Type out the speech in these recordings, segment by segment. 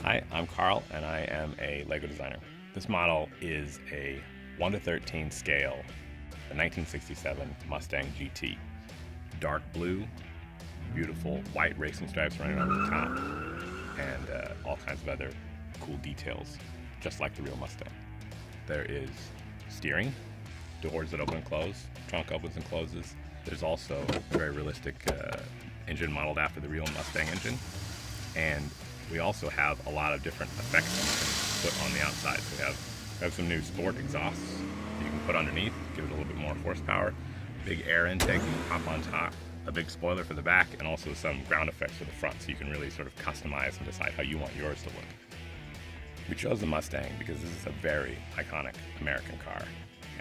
Hi, I'm Carl and I am a Lego designer. This model is a 1:13 scale, a 1967 Mustang GT. Dark blue, beautiful white racing stripes running over the top, and all kinds of other cool details, just like the real Mustang. There is steering, doors that open and close, trunk opens and closes. There's also a very realistic engine modeled after the real Mustang engine. And we also have a lot of different effects you can put on the outside. So we have some new sport exhausts you can put underneath, give it a little bit more horsepower, big air intake you can pop on top, a big spoiler for the back, and also some ground effects for the front, so you can really sort of customize and decide how you want yours to look. We chose the Mustang because this is a very iconic American car,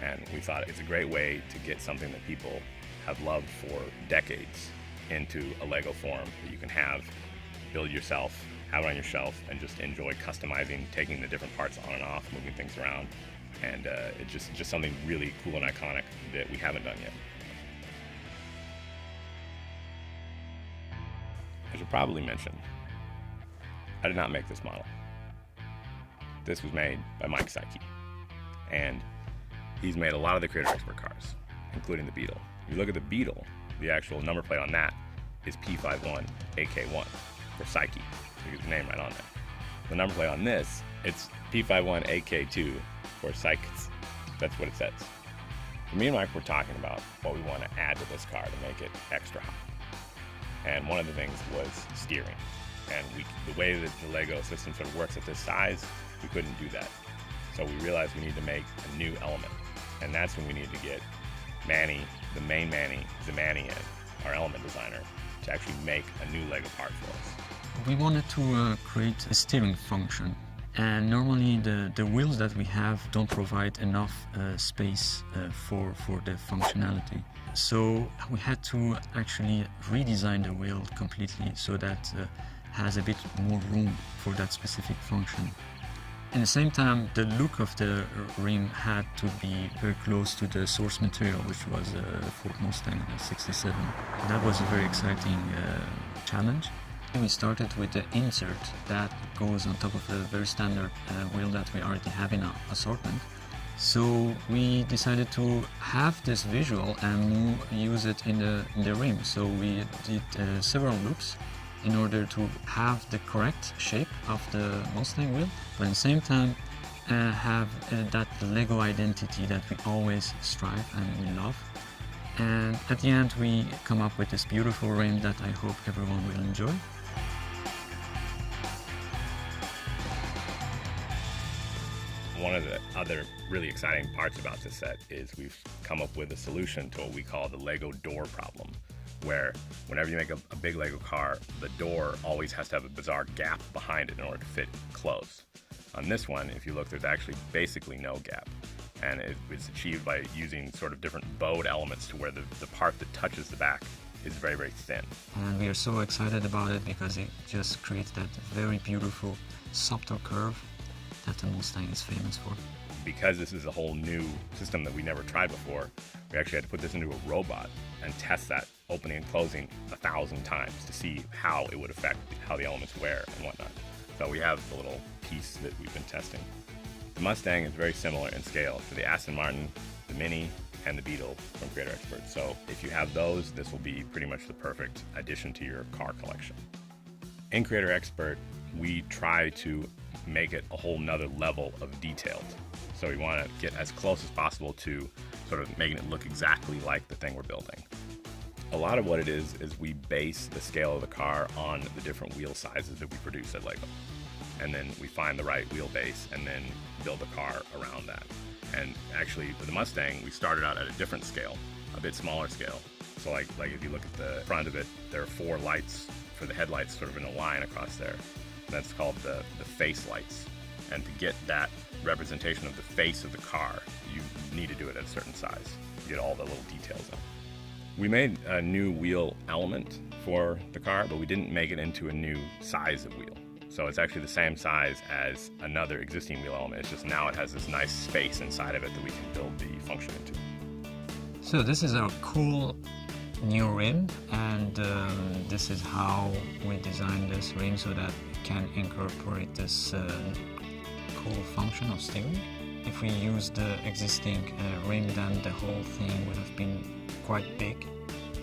and we thought it's a great way to get something that people have loved for decades into a Lego form that you can have, build yourself, have it on your shelf, and just enjoy customizing, taking the different parts on and off, moving things around, and it's just something really cool and iconic that we haven't done yet. I should probably mention, I did not make this model. This was made by Mike Psyche, and he's made a lot of the Creator Expert cars, including the Beetle. If you look at the Beetle, the actual number plate on that is P51AK1 for Psyche. So you get the name right on there. The number plate on this, it's P51AK2 for Psyches. That's what it says. Me and Mike were talking about what we want to add to this car to make it extra hot. And one of the things was steering. And the way that the Lego system sort of works at this size, we couldn't do that. So we realized we need to make a new element. And that's when we need to get Manny, the main Manny, Zamani in, our element designer, to actually make a new Lego part for us. We wanted to create a steering function, and normally the wheels that we have don't provide enough space for the functionality. So we had to actually redesign the wheel completely so that has a bit more room for that specific function. At the same time, the look of the rim had to be very close to the source material, which was a Ford Mustang 67. That was a very exciting challenge. We started with the insert that goes on top of a very standard wheel that we already have in our assortment. So we decided to have this visual and use it in the rim. So we did several loops in order to have the correct shape of the Mustang wheel, but at the same time have that Lego identity that we always strive and we love. And at the end we come up with this beautiful rim that I hope everyone will enjoy. One of the other really exciting parts about this set is we've come up with a solution to what we call the Lego door problem, where whenever you make a big Lego car, the door always has to have a bizarre gap behind it in order to fit closed. On this one, if you look, there's actually basically no gap, and it's achieved by using sort of different bowed elements to where the part that touches the back is very, very thin. And we are so excited about it because it just creates that very beautiful subtle curve that the Mustang is famous for. Because this is a whole new system that we never tried before, we actually had to put this into a robot and test that opening and closing 1,000 times to see how it would affect how the elements wear and whatnot. So we have the little piece that we've been testing. The Mustang is very similar in scale to the Aston Martin, the Mini, and the Beetle from Creator Expert. So if you have those, this will be pretty much the perfect addition to your car collection. In Creator Expert, we try to make it a whole nother level of detailed. So we want to get as close as possible to sort of making it look exactly like the thing we're building. A lot of what it is we base the scale of the car on the different wheel sizes that we produce at Lego. And then we find the right wheelbase and then build a car around that. And actually, with the Mustang, we started out at a different scale, a bit smaller scale. So like if you look at the front of it, there are 4 lights for the headlights sort of in a line across there. That's called the face lights. And to get that representation of the face of the car, you need to do it at a certain size to get all the little details in. We made a new wheel element for the car, but we didn't make it into a new size of wheel. So it's actually the same size as another existing wheel element. It's just now it has this nice space inside of it that we can build the function into. So this is our cool new rim, and this is how we designed this rim so that can incorporate this cool function of steering. If we use the existing ring, then the whole thing would have been quite big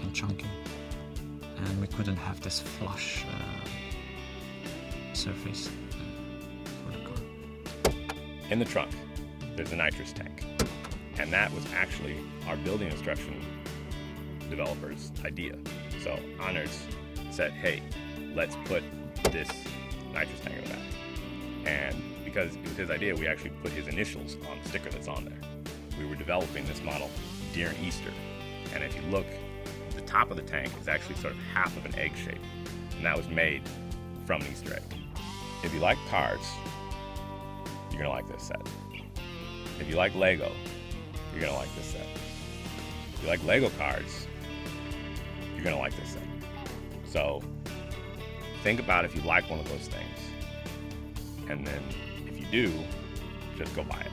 and chunky, and we couldn't have this flush surface for the car. In the trunk, there's a nitrous tank, and that was actually our building instruction developer's idea. So Anders said, hey, let's put this nitrous tank in the back. And because it was his idea, we actually put his initials on the sticker that's on there. We were developing this model during Easter, and if you look, the top of the tank is actually sort of half of an egg shape, and that was made from an Easter egg. If you like cars, you're gonna like this set. If you like Lego, you're gonna like this set. If you like Lego cars, you're gonna like this set. So think about if you like one of those things, and then if you do, just go buy it.